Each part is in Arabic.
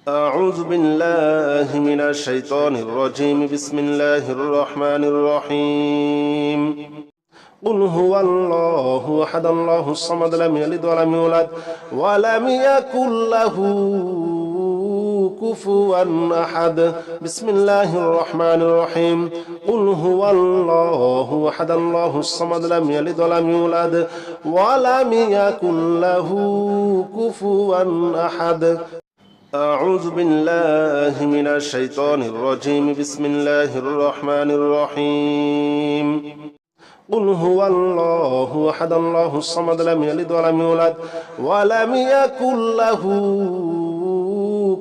أعوذ بالله من الشيطان الرجيم بسم الله الرحمن الرحيم قل هو الله أحد الله الصمد لم يلد ولم يولد ولم يكن له كفوا أحد بسم الله الرحمن الرحيم قل هو الله أحد الله الصمد لم يلد ولم يولد ولم يكن له كفوا أحد أعوذ بالله من الشيطان الرجيم بسم الله الرحمن الرحيم قل هو الله أحد الله الصمد لم يلد ولم يولد ولم يكن له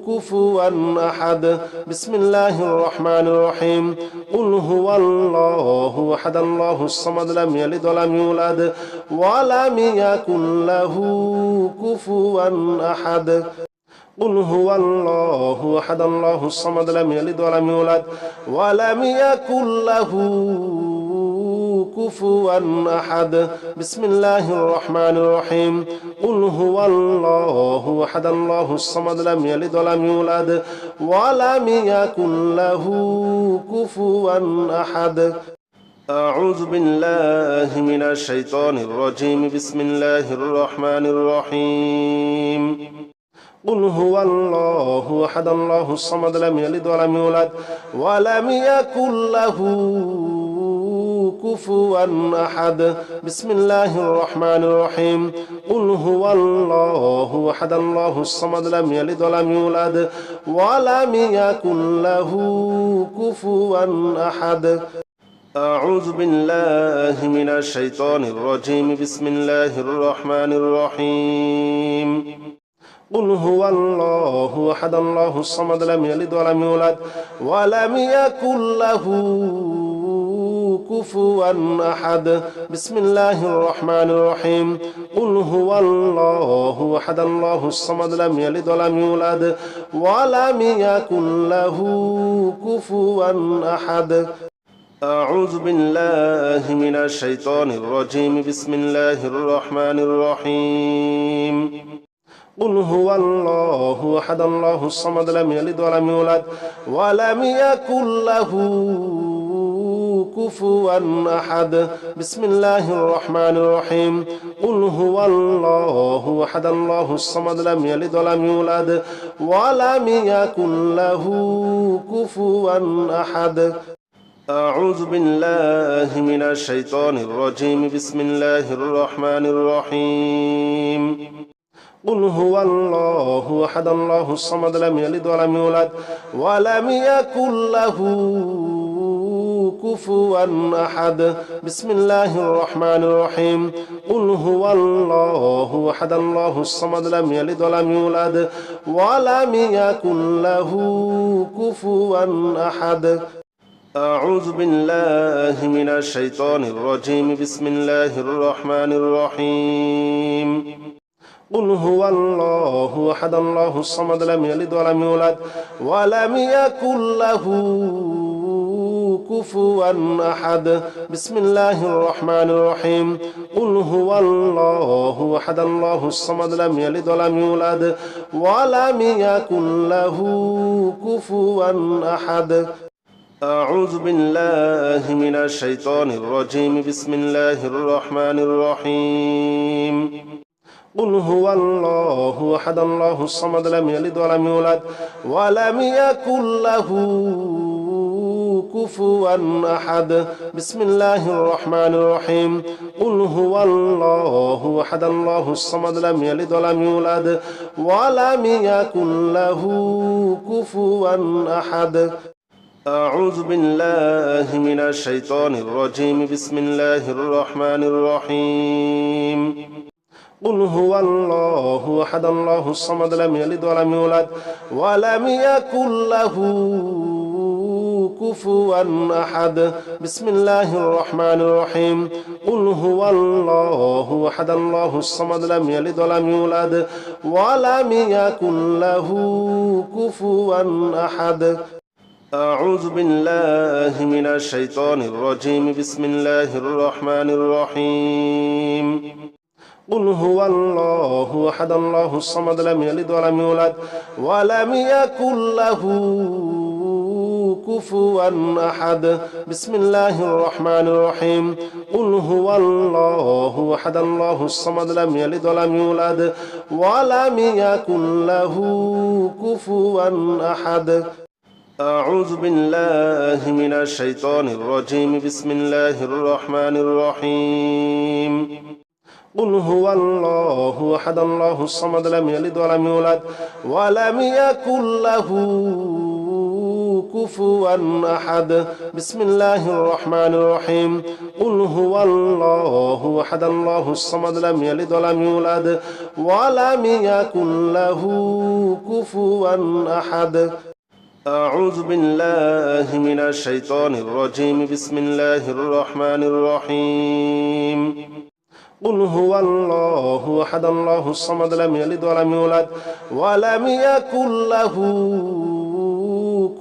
كفوا أحد بسم الله الرحمن الرحيم قل هو الله أحد الله الصمد لم يلد ولم يولد ولم يكن له كفوا أحد قل هو الله أحد الله الصمد لم يلد ولم يولد ولم يكن له كفوا أحد بسم الله الرحمن الرحيم قل هو الله أحد الله الصمد لم يلد ولم يولد ولم يكن له كفوا أحد أعوذ بالله من الشيطان الرجيم بسم الله الرحمن الرحيم قل هو الله أحد الله الصمد لم يلد ولم يولد ولم يكن له كفوا أحد بسم الله الرحمن الرحيم قل هو الله أحد الله الصمد لم يلد ولم يولد ولم يكن له كفوا أحد أعوذ بالله من الشيطان الرجيم بسم الله الرحمن الرحيم قل هو الله أحد الله الصمد لم يلد ولم يولد ولم يكن له كفوا أحد بسم الله الرحمن الرحيم قل هو الله أحد الله الصمد لم يلد ولم يولد ولم يكن له كفوا أحد أعوذ بالله من الشيطان الرجيم بسم الله الرحمن الرحيم قل هو الله أحد الله الصمد لم يلد ولم يولد ولم يكن له كفوا أحد بسم الله الرحمن الرحيم قل هو الله أحد الله الصمد لم يلد ولم يولد ولم يكن له كفوا أحد أعوذ بالله من الشيطان الرجيم بسم الله الرحمن الرحيم قل هو الله أحد الله الصمد لم يلد ولم يولد ولم يكن له كفوا أحد بسم الله الرحمن الرحيم قل هو الله أحد الله الصمد لم يلد ولم يولد ولم يكن له كفوا أحد أعوذ بالله من الشيطان الرجيم بسم الله الرحمن الرحيم قل هو الله أحد الله الصمد لم يلد ولم يولد ولم يكن له كفوا أحد بسم الله الرحمن الرحيم قل هو الله أحد الله الصمد لم يلد ولم يولد ولم يكن له كفوا أحد أعوذ بالله من الشيطان الرجيم بسم الله الرحمن الرحيم قل هو الله أحد الله الصمد لم يلد ولم يولد ولم يكن له كفوا أحد بسم الله الرحمن الرحيم قل هو الله أحد الله الصمد لم يلد ولم يولد ولم يكن له كفوا أحد أعوذ بالله من الشيطان الرجيم بسم الله الرحمن الرحيم قل هو الله أحد الله الصمد لم يلد ولم يولد ولم يكن له كفوا أحد بسم الله الرحمن الرحيم قل هو الله أحد الله الصمد لم يلد ولم يولد ولم يكن له كفوا أحد أعوذ بالله من الشيطان الرجيم بسم الله الرحمن الرحيم قل هو الله أحد الله الصمد لم يلد ولم يولد ولم يكن له كفوا أحد بسم الله الرحمن الرحيم قل هو الله أحد الله الصمد لم يلد ولم يولد ولم يكن له كفوا أحد أعوذ بالله من الشيطان الرجيم بسم الله الرحمن الرحيم قل هو الله أحد الله الصمد لم يلد ولم يولد ولم يكن له كفوا أحد بسم الله الرحمن الرحيم قل هو الله أحد الله الصمد لم يلد ولم يولد ولم يكن له كفوا أحد أعوذ بالله من الشيطان الرجيم بسم الله الرحمن الرحيم قل هو الله أحد الله الصمد لم يلد ولم يولد ولم يكن له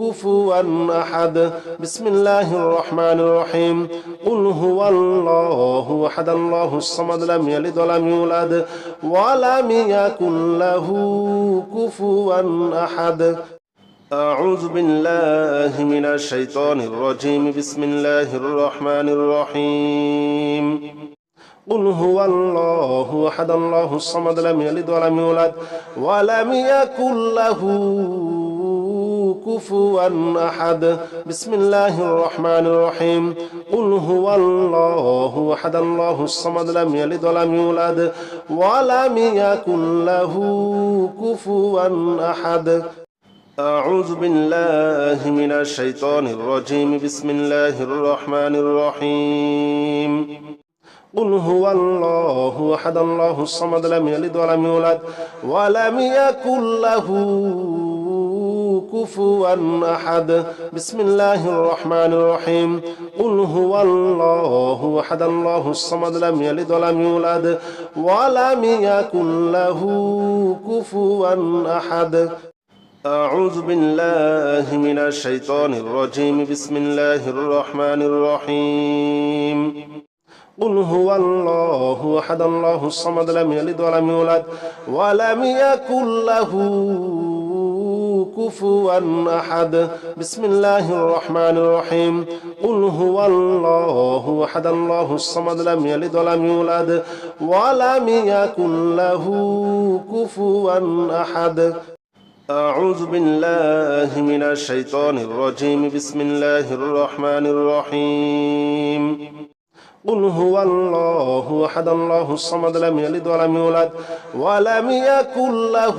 كفوا أحد بسم الله الرحمن الرحيم قل هو الله أحد الله الصمد لم يلد ولم يولد ولم يكن له كفوا أحد أعوذ بالله من الشيطان الرجيم بسم الله الرحمن الرحيم قل هو الله أحد الله الصمد لم يلد ولم يولد ولم يكن له كفوا أحد بسم الله الرحمن الرحيم قل هو الله أحد الله الصمد لم يلد ولم يولد ولم يكن له كفوا أحد أعوذ بالله من الشيطان الرجيم بسم الله الرحمن الرحيم قل هو الله أحد الله الصمد لم يلد ولم يولد ولم يكن له كفوا أحد بسم الله الرحمن الرحيم قل هو الله أحد الله الصمد لم يلد ولم يولد ولم يكن له كفوا أحد أعوذ بالله من الشيطان الرجيم بسم الله الرحمن الرحيم قل هو الله أحد الله الصمد لم يلد ولم يولد ولم يكن له كفوا أحد بسم الله الرحمن الرحيم قل هو الله أحد الله الصمد لم يلد ولم يولد ولم يكن له كفوا أحد أعوذ بالله من الشيطان الرجيم بسم الله الرحمن الرحيم قل هو الله أحد الله الصمد لم يلد ولم يولد ولم يكن له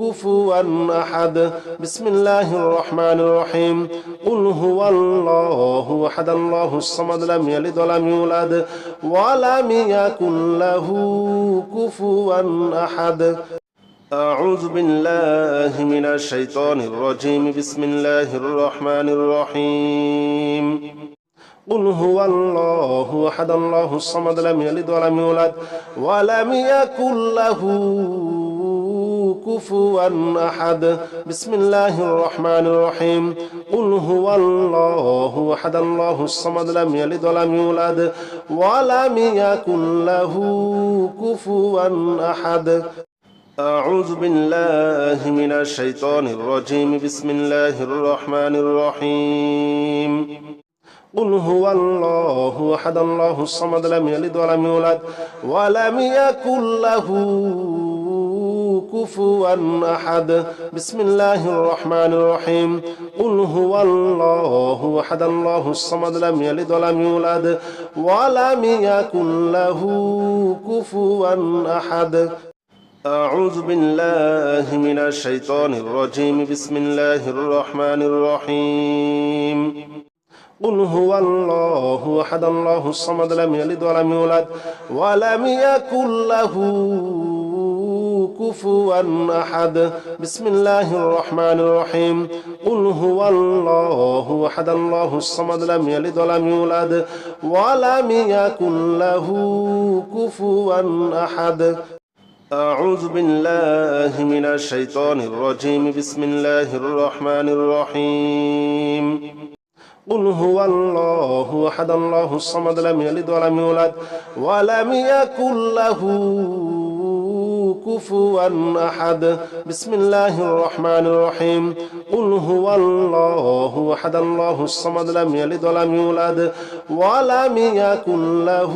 كفوا أحد بسم الله الرحمن الرحيم قل هو الله أحد الله الصمد لم يلد ولم يولد ولم يكن له كفوا أحد أعوذ بالله من الشيطان الرجيم بسم الله الرحمن الرحيم قل هو الله أحد الله الصمد لم يلد ولم يولد ولم يكن له كفوا أحد بسم الله الرحمن الرحيم قل هو الله أحد الله الصمد لم يلد ولم يولد ولم يكن له كفوا أحد أعوذ بالله من الشيطان الرجيم بسم الله الرحمن الرحيم قل هو الله أحد الله الصمد لم يلد ولم يولد ولم يكن له كفوا أحد بسم الله الرحمن الرحيم قل هو الله أحد الله الصمد لم يلد ولم يولد ولم يكن له كفوا أحد أعوذ بالله من الشيطان الرجيم بسم الله الرحمن الرحيم قل هو الله أحد الله الصمد لم يلد ولم يولد ولم يكن له كفوا أحد بسم الله الرحمن الرحيم قل هو الله أحد الله الصمد لم يلد ولم يولد ولم يكن له كفوا أحد أعوذ بالله من الشيطان الرجيم بسم الله الرحمن الرحيم قل هو الله أحد الله الصمد لم يلد ولم يولد ولم يكن له كفوا أحد بسم الله الرحمن الرحيم قل هو الله أحد الله الصمد لم يلد ولم يولد ولم يكن له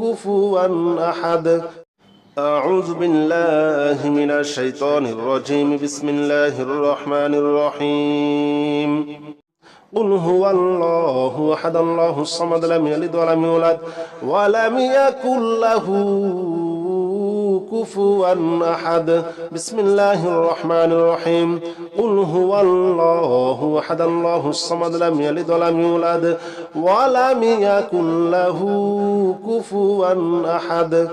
كفوا أحد أعوذ بالله من الشيطان الرجيم بسم الله الرحمن الرحيم قل هو الله أحد الله الصمد لم يلد ولم يولد ولم يكن له كفوا أحد بسم الله الرحمن الرحيم قل هو الله أحد الله الصمد لم يلد ولم يولد ولم يكن له كفوا أحد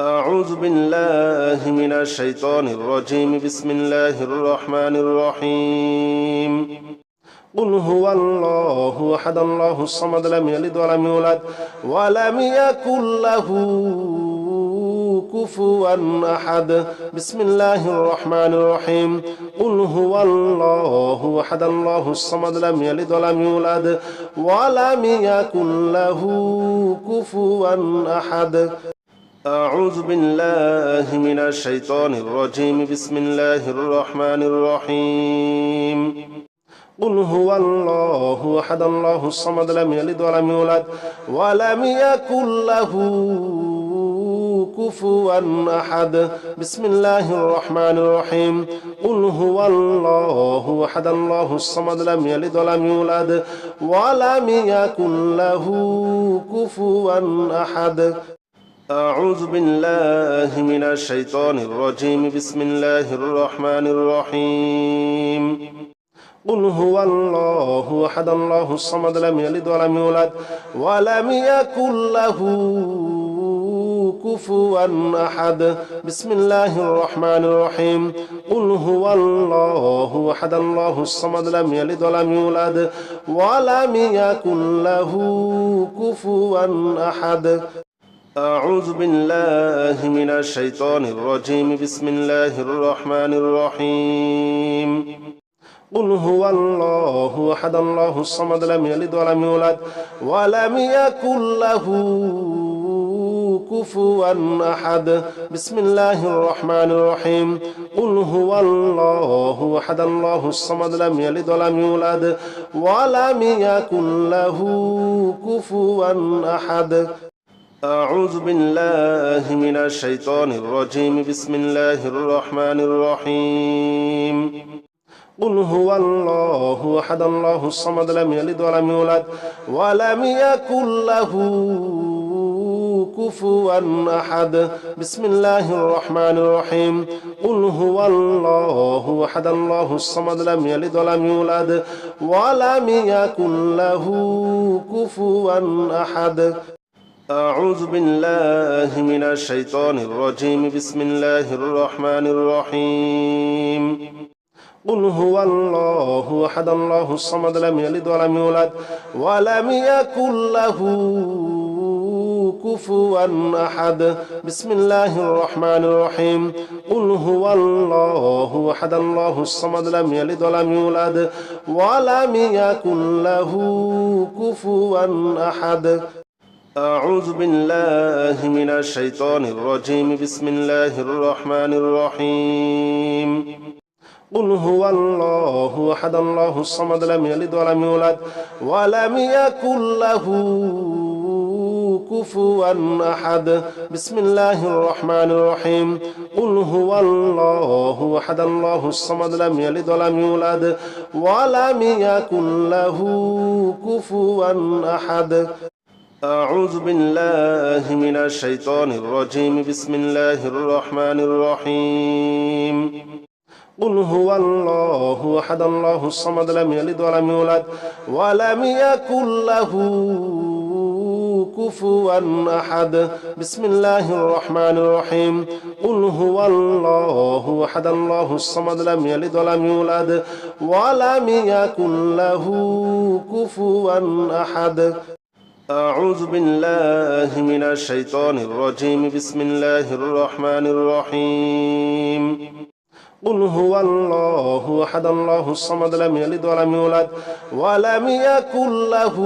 أعوذ بالله من الشيطان الرجيم بسم الله الرحمن الرحيم قل هو الله أحد الله الصمد لم يلد ولم يولد ولم يكن له كفوا أحد بسم الله الرحمن الرحيم قل هو الله أحد الله الصمد لم يلد ولم يولد ولم يكن له كفوا أحد أعوذ بالله من الشيطان الرجيم بسم الله الرحمن الرحيم قل هو الله أحد الله الصمد لم يلد ولم يولد ولم يكن له كفوا أحد بسم الله الرحمن الرحيم قل هو الله أحد الله الصمد لم يلد ولم يولد ولم يكن له كفوا أحد أعوذ بالله من الشيطان الرجيم بسم الله الرحمن الرحيم قل هو الله أحد الله الصمد لم يلد ولم يولد ولم يكن له كفوا أحد بسم الله الرحمن الرحيم قل هو الله أحد الله الصمد لم يلد ولم يولد ولم يكن له كفوا أحد أعوذ بالله من الشيطان الرجيم بسم الله الرحمن الرحيم قل هو الله أحد الله الصمد لم يلد ولم يولد ولم يكن له كفوا أحد بسم الله الرحمن الرحيم قل هو الله أحد الله الصمد لم يلد ولم يولد ولم يكن له كفوا أحد أعوذ بالله من الشيطان الرجيم بسم الله الرحمن الرحيم قل هو الله أحد الله الصمد لم يلد ولم يولد ولم يكن له كفوا أحد بسم الله الرحمن الرحيم قل هو الله أحد الله الصمد لم يلد ولم يولد ولم يكن له كفوا أحد أعوذ بالله من الشيطان الرجيم بسم الله الرحمن الرحيم قل هو الله أحد الله الصمد لم يلد ولم يولد ولم يكن له كفوا أحد بسم الله الرحمن الرحيم قل هو الله أحد الله الصمد لم يلد ولم يولد ولم يكن له كفوا أحد أعوذ بالله من الشيطان الرجيم بسم الله الرحمن الرحيم قل هو الله أحد الله الصمد لم يلد ولم يولد ولم يكن له كفوا أحد بسم الله الرحمن الرحيم قل هو الله أحد الله الصمد لم يلد ولم يولد ولم يكن له كفوا أحد أعوذ بالله من الشيطان الرجيم بسم الله الرحمن الرحيم قل هو الله أحد الله الصمد لم يلد ولم يولد ولم يكن له كفوا أحد بسم الله الرحمن الرحيم قل هو الله أحد الله الصمد لم يلد ولم يولد ولم يكن له كفوا أحد أعوذ بالله من الشيطان الرجيم بسم الله الرحمن الرحيم قل هو الله أحد الله الصمد لم يلد ولم يولد ولم يكن له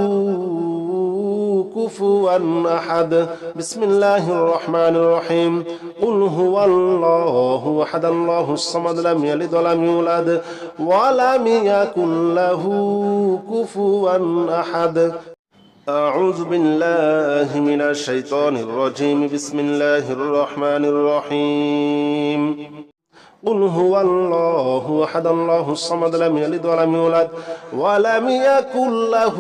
كفوا أحد بسم الله الرحمن الرحيم قل هو الله أحد الله الصمد لم يلد ولم يولد ولم يكن له كفوا أحد أعوذ بالله من الشيطان الرجيم بسم الله الرحمن الرحيم قل هو الله أحد الله الصمد لم يلد ولم يولد ولم يكن له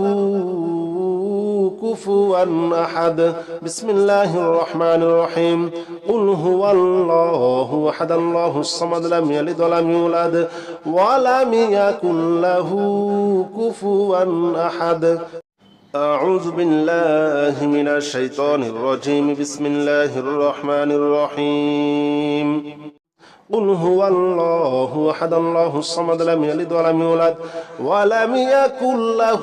كفوا أحد بسم الله الرحمن الرحيم قل هو الله أحد الله الصمد لم يلد ولم يولد ولم يكن له كفوا أحد أعوذ بالله من الشيطان الرجيم بسم الله الرحمن الرحيم قل هو الله أحد الله الصمد لم يلد ولم يولد ولم يكن له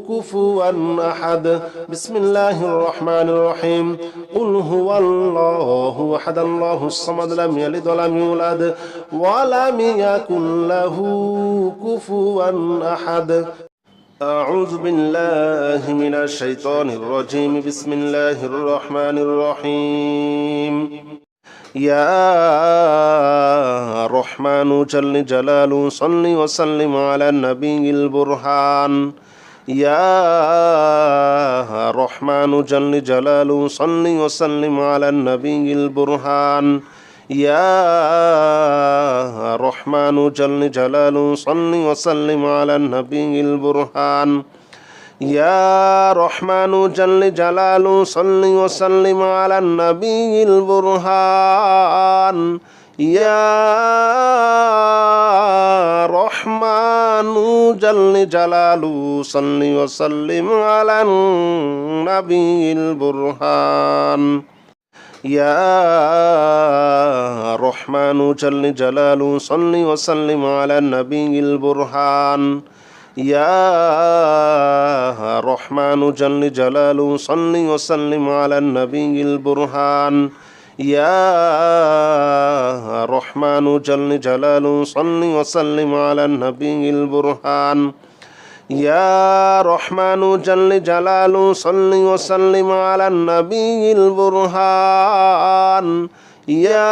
كفوا أحد بسم الله الرحمن الرحيم قل هو الله أحد الله الصمد لم يلد ولم يولد ولم يكن له كفوا أحد أعوذ بالله من الشيطان الرجيم بسم الله الرحمن الرحيم يا رحمن جل جلاله صل وسلم على النبي البرهان يا رحمن جل جلاله صل وسلم على النبي البرهان يا رحمن جل جلاله صل وسلم على النبي البرهان يا رحمن جل جلاله صل وسلم على النبي البرهان يا رحمن جل جلاله صل وسلم على النبي البرهان يا رحمن جل جلاله صل وسلم على النبي البرهان يا رحمن جل جلاله صل وسلم على النبي البرهان يا رحمن جل جلاله صل وسلم على النبي البرهان يا رحمن جل جلاله صل وسلم على النبي البرهان يا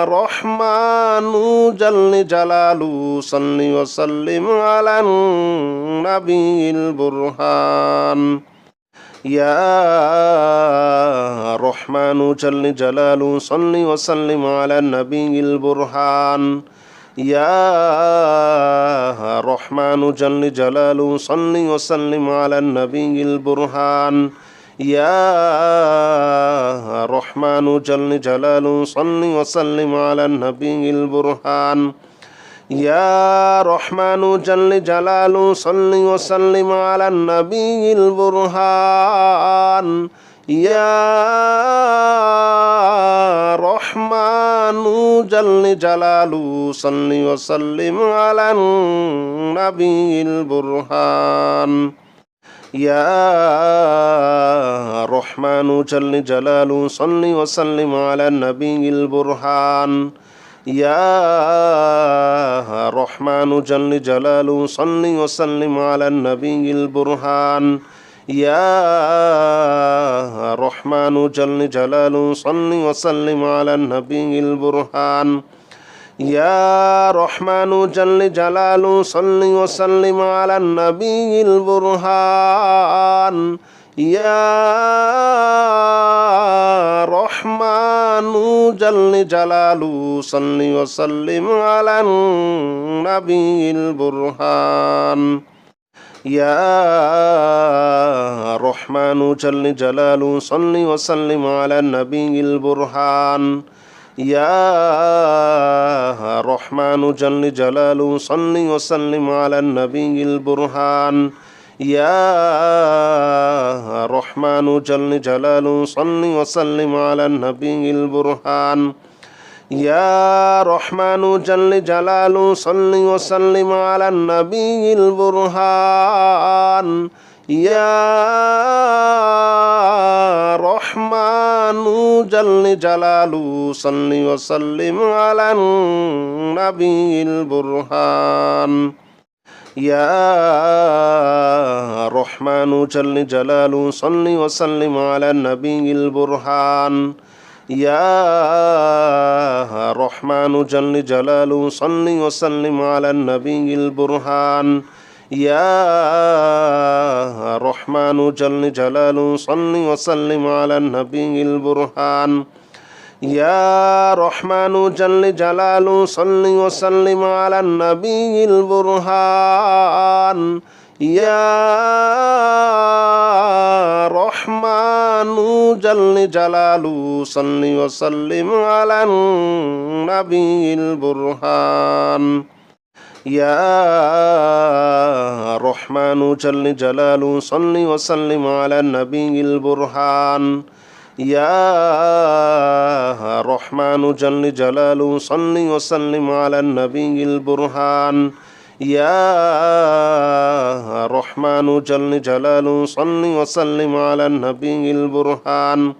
رحمن جل جلاله صل وسلم على النبي البرهان يا رحمن جل جلاله صل وسلم على النبي البرهان يا رحمن جل جلاله صل وسلم على النبي البرهان يا رحمن جل جلاله صل وسلم على النبي البرهان يا رحمن جل جلاله صل وسلم على النبي البرهان يا رحمن جل جلاله صل وسلم على النبي البرهان يا رحمن جل جلاله صل وسلم على النبي البرهان يا رحمن جل جلاله صل وسلم على النبي البرهان يا رحمن جل جلاله صل وسلم على النبي البرهان يا رحمن جل جلاله صل وسلم على النبي البرهان يا رحمن جل جلاله صل وسلم على النبي البرهان يا رحمن جل جلاله صل وسلم على النبي البرهان يا رحمن جل جلاله صل وسلم على النبي البرهان يا رحمن جل جلاله صل وسلم على النبي البرهان يا رحمن جل جلاله صل وسلم على النبي البرهان يا رحمن جل جلاله صل وسلم على النبي البرهان يا رحمن جل جلاله صل وسلم على النبي البرهان يا رحمن جل جلاله صل وسلم على النبي البرهان يا رحمن جل جلاله صل وسلم على النبي البرهان يا رحمن جل جلاله صل وسلم على النبي البرهان يا رحمن جل جلاله صل وسلم على النبي البرهان يا رحمن جل جلاله صل وسلم على النبي البرهان يا رحمن جل جلاله صل وسلم على النبي البرهان يا رحمن جل جلاله صل وسلم على النبي البرهان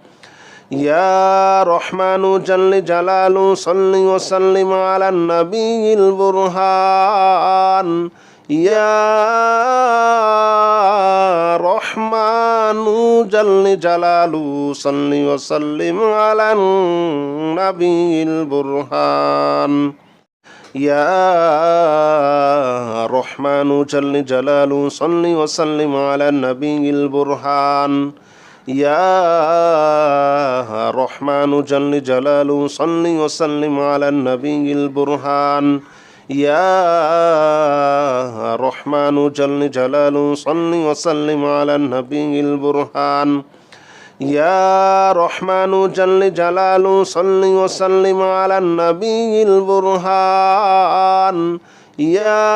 يا رحمن جل جلاله صل وسلم على النبي البرهان يا رحمن جل جلاله صل وسلم على النبي البرهان يا رحمن جل جلاله صل وسلم على النبي البرهان يا رحمن جل جلاله صل وسلم على النبي البرهان يا رحمن جل جلاله صل وسلم على النبي البرهان يا رحمن جل جلاله صل وسلم على النبي البرهان يا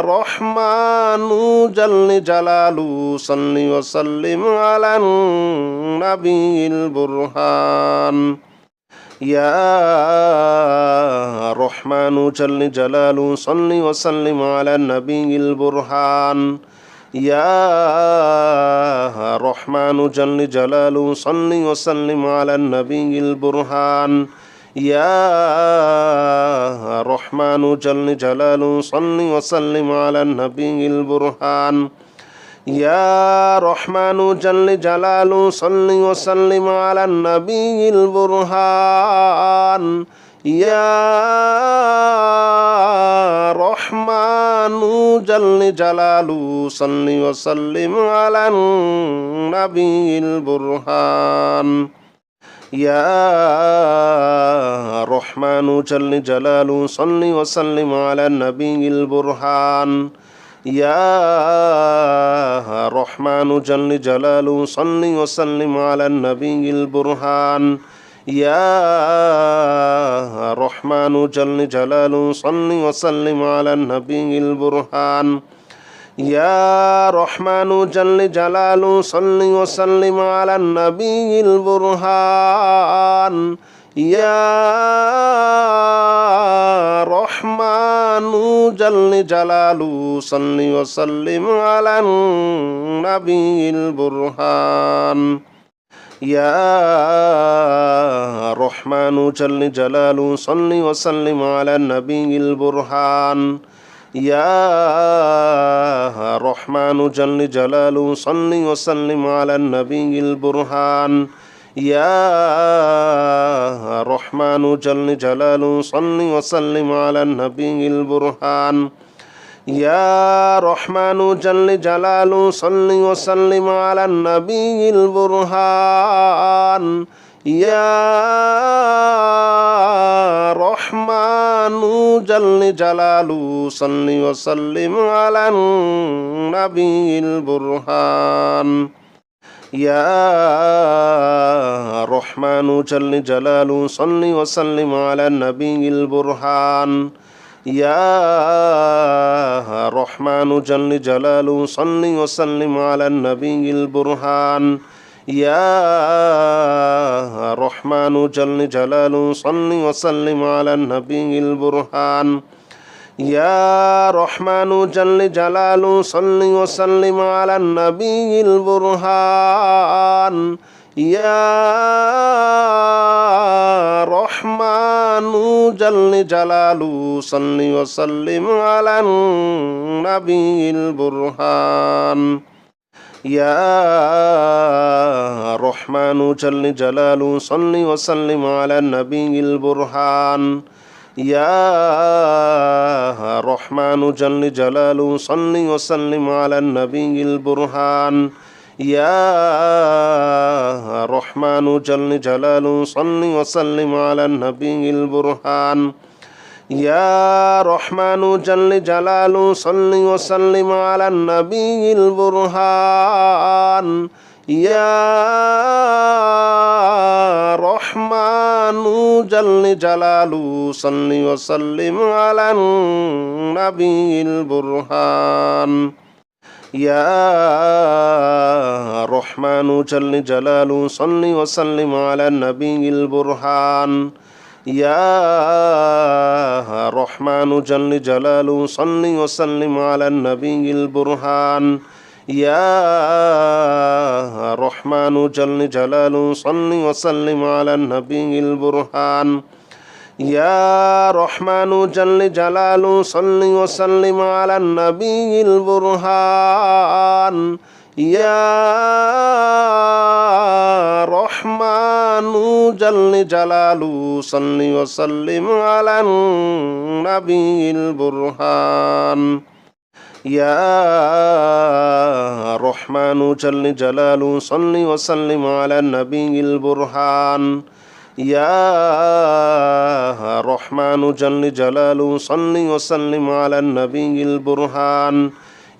رحمن جل جلاله صل وسلم على النبي البرهان يا رحمن جل جلاله صل وسلم على النبي البرهان يا رحمن جل جلاله صل وسلم على النبي البرهان يا رحمن جل جلاله صل وسلم على النبي البرهان يا رحمن جل جلاله صل وسلم على النبي البرهان يا رحمن جل جلاله صل وسلم على النبي البرهان يا رحمن جل جلاله صل وسلم على النبي البرهان يا رحمن جل جلاله صل وسلم على النبي البرهان يا رحمن جل جلاله صل وسلم على النبي البرهان يا رحمن جل جلاله صل وسلم على النبي البرهان يا رحمن جل جلاله صل وسلم على النبي البرهان يا رحمن جل جلاله صل وسلم على النبي البرهان يا رحمن جل جلاله صل وسلم على النبي البرهان يا رحمن جل جلاله صل وسلم على النبي البرهان يا رحمن جل جلاله صل وسلم على النبي البرهان يا رحمن جل جلاله صل وسلم على النبي البرهان يا رحمن جل جلاله صل وسلم على النبي البرهان يا رحمن جل جلاله صل وسلم على النبي البرهان يا رحمن جل جلاله صل وسلم على النبي البرهان يا رحمن جل جلاله صل وسلم على النبي البرهان يا رحمن جل جلاله صل وسلم على النبي البرهان يا رحمن جل جلاله صل وسلم على النبي البرهان يا رحمن جل جلاله صل وسلم على النبي البرهان يا رحمن جل جلاله صل وسلم على النبي البرهان يا رحمن جل جلاله صل وسلم على النبي البرهان يا رحمن جل جلاله صل وسلم على النبي البرهان يا رحمن جل جلاله صل وسلم على النبي البرهان يا رحمن جل جلاله صل وسلم على النبي البرهان يا رحمن جل جلاله صل وسلم على النبي البرهان يا رحمن جل جلاله صل وسلم على النبي البرهان يا رحمن جل جلاله صل وسلم على النبي البرهان يا رحمن جل جلاله صل وسلم على النبي البرهان يا رحمن جل جلاله صل وسلم على النبي البرهان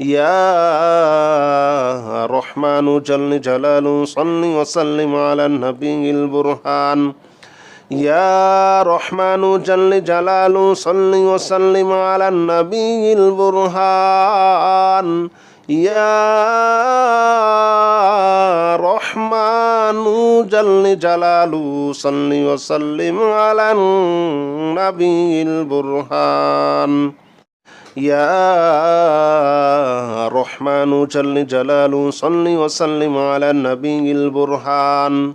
يا رحمن جل جلاله صل وسلم على النبي البرهان يا رحمن جل جلاله صل وسلم على النبي البرهان يا رحمن جل جلاله صل وسلم على النبي البرهان يا رحمن جل جلاله صل وسلم على النبي البرهان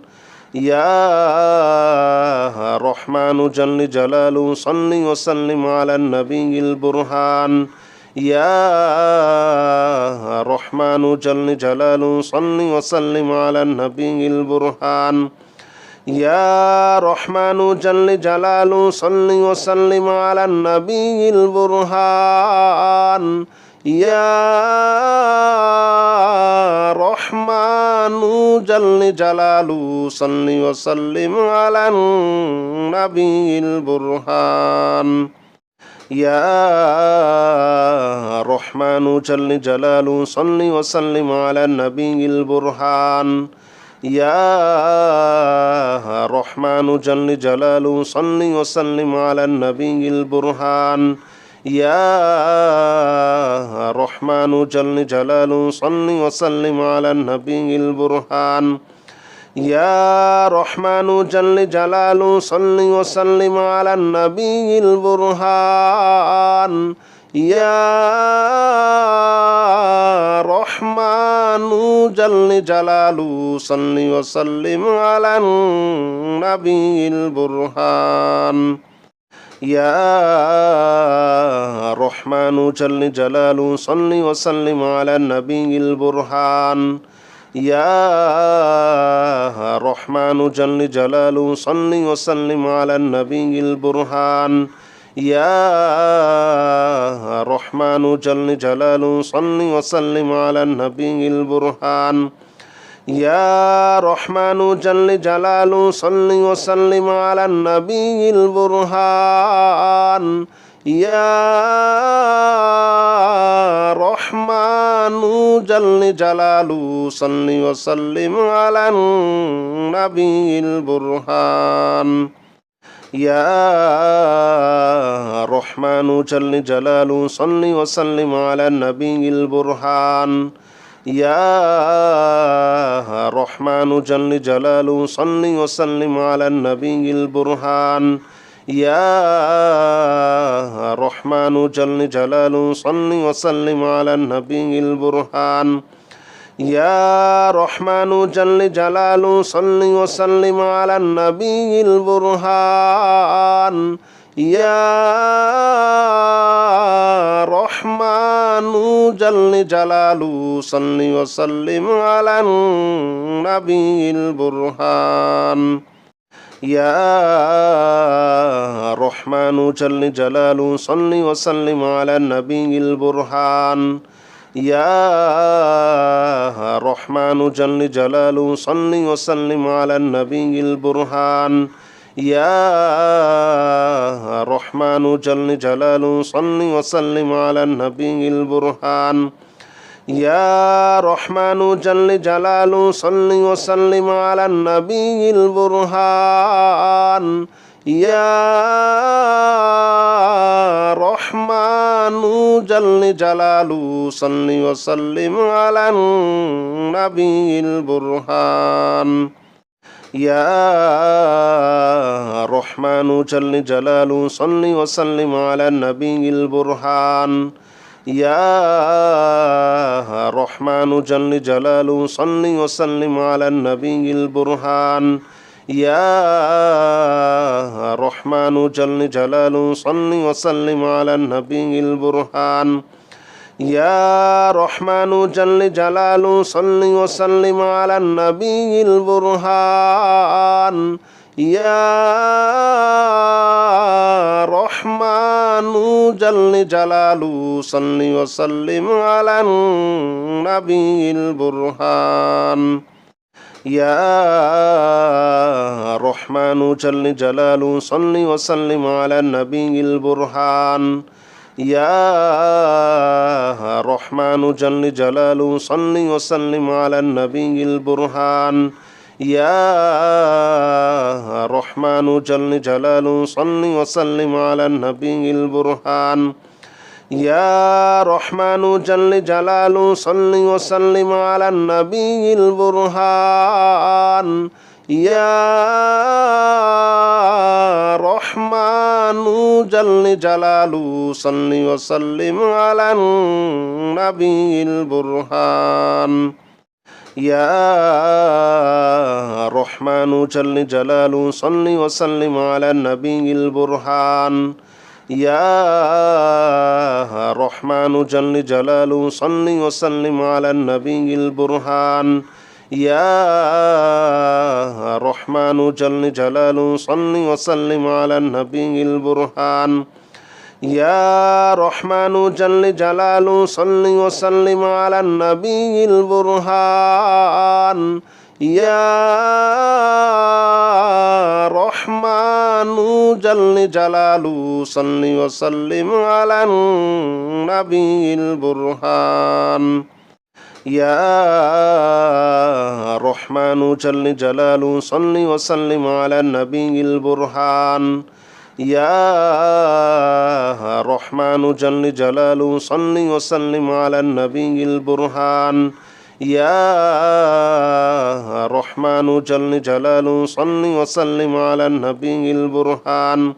يا رحمن جل جلاله صل وسلم على النبي البرهان يا رحمن جل جلاله صل وسلم على النبي البرهان يا رحمن جل جلاله صل وسلم على النبي البرهان يا رحمن جل جلاله صل وسلم على النبي البرهان يا رحمن جل جلاله صل وسلم على النبي البرهان يا رحمن جل جلاله صل وسلم على النبي البرهان يا رحمن جل جلاله صل وسلم على النبي البرهان يا رحمن جل جلاله صل وسلم على النبي البرهان يا رحمن جل جلاله صل وسلم على النبي البرهان يا رحمن جل جلاله صل وسلم على النبي البرهان يا رحمن جل جلاله صل وسلم على النبي البرهان يا رحمن جل جلاله صل وسلم على النبي البرهان يا رحمن جل جلاله صل وسلم على النبي البرهان يا رحمن جل جلاله صل وسلم على النبي البرهان يا رحمن جل جلاله صل وسلم على النبي البرهان يا رحمن جل جلاله صل وسلم على النبي البرهان يا رحمن جل جلاله صل وسلم على النبي البرهان يا رحمن جل جلاله صل وسلم على النبي البرهان يا رحمن جل جلاله صل وسلم على النبي البرهان يا رحمن جل جلاله صل وسلم على النبي البرهان يا رحمن جل جلاله صل وسلم على النبي البرهان يا رحمن جل جلاله صل وسلم على النبي البرهان يا رحمن جل جلاله صل وسلم على النبي البرهان يا رحمن جل جلاله صل وسلم على النبي البرهان يا رحمن جل جلاله صل وسلم على النبي البرهان يا رحمن جل جلاله صل وسلم على النبي البرهان يا رحمن جل جلاله صل وسلم على النبي البرهان يا رحمن جل جلاله صل وسلم على النبي البرهان يا رحمن جل جلاله صل وسلم على النبي البرهان يا رحمن جل جلاله صل وسلم على النبي البرهان يا رحمن جل جلاله صل وسلم على النبي البرهان يا رحمن جل جلاله صل وسلم على النبي البرهان يا رحمن جل جلاله صل وسلم على النبي البرهان يا رحمن جل جلاله صل وسلم على النبي البرهان يا رحمن جل جلاله صل وسلم على النبي البرهان يا رحمن جل جلاله صل وسلم على النبي البرهان يا رحمن جل جلاله صل وسلم على النبي البرهان يا رحمن جل جلاله صل وسلم على النبي البرهان يا رحمن جل جلاله صل وسلم على النبي البرهان يا رحمن جل جلاله صل وسلم على النبي البرهان يا رحمن جل جلاله صل وسلم على النبي البرهان يا رحمن جل جلاله صل وسلم على النبي البرهان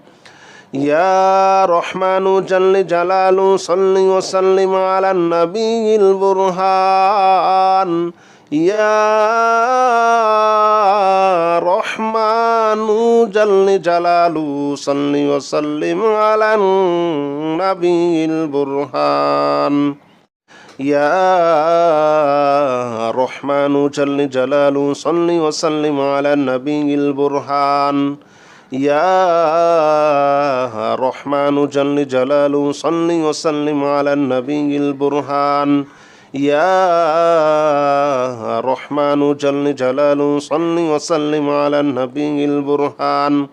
يا رحمن جل جلاله صل وسلم على النبي البرهان يا رحمن جل جلاله صل وسلم على النبي البرهان يا رحمن جل جلاله صل وسلم على النبي البرهان يا رحمن جل جلاله صل وسلم على النبي البرهان يا رحمن جل جلاله صل وسلم على النبي البرهان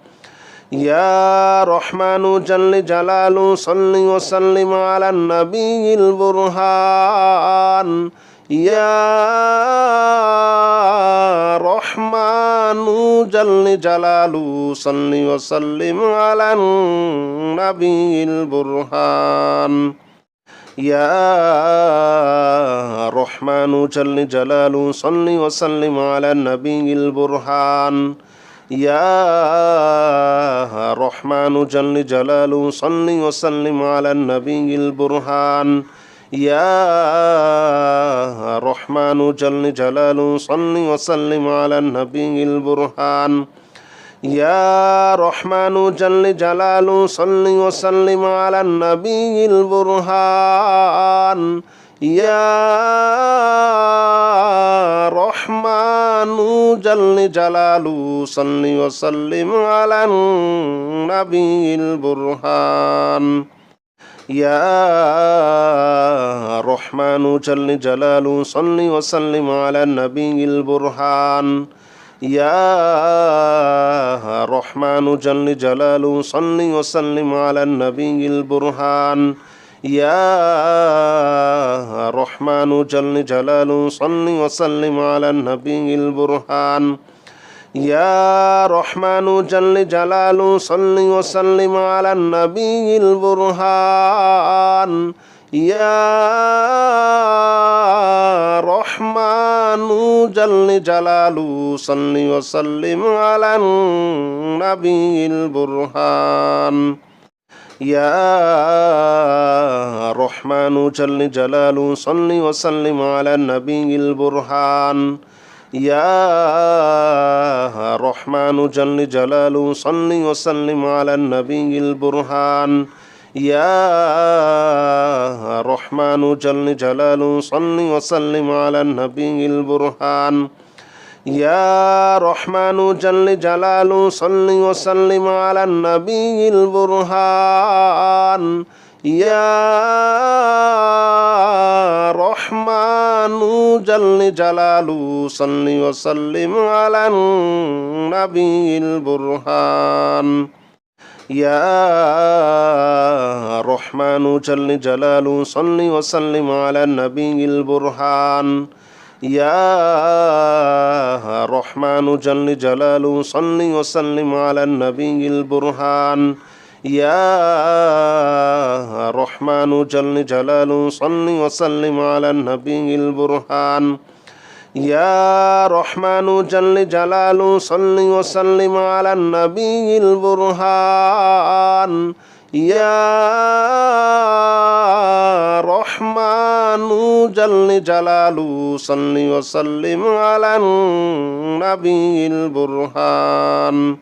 يا رحمن جل جلاله صل وسلم على النبي البرهان يا رحمن جل جلاله صل وسلم على النبي البرهان يا رحمن جل جلاله صل وسلم على النبي البرهان يا رحمن جل جلاله صل وسلم على النبي البرهان يا رحمن جل جلاله صل وسلم على النبي البرهان يا رحمن جل جلاله صل وسلم على النبي البرهان يا رحمن جل جلاله صل وسلم على النبي البرهان يا رحمن جل جلاله صل وسلم على النبي البرهان يا رحمن جل جلاله صل وسلم على النبي البرهان يا رحمن جل جلاله صل وسلم على النبي البرهان يا رحمن جل جلاله صل وسلم على النبي البرهان يا رحمن جل جلاله صل وسلم على النبي البرهان يا رحمن جل جلاله صل وسلم على النبي البرهان يا رحمن جل جلاله صل وسلم على النبي البرهان يا رحمن جل جلاله صل وسلم على النبي البرهان يا رحمن جل جلاله صل وسلم على النبي البرهان يا رحمن جل جلاله صل وسلم على النبي البرهان يا رحمن جل جلاله صل وسلم على النبي البرهان يا رحمن جل جلاله صل وسلم على النبي البرهان يا رحمن جل جلاله صل وسلم على النبي البرهان يا رحمن جل جلاله صل وسلم على النبي البرهان يا رحمن جل جلاله صل وسلم على النبي البرهان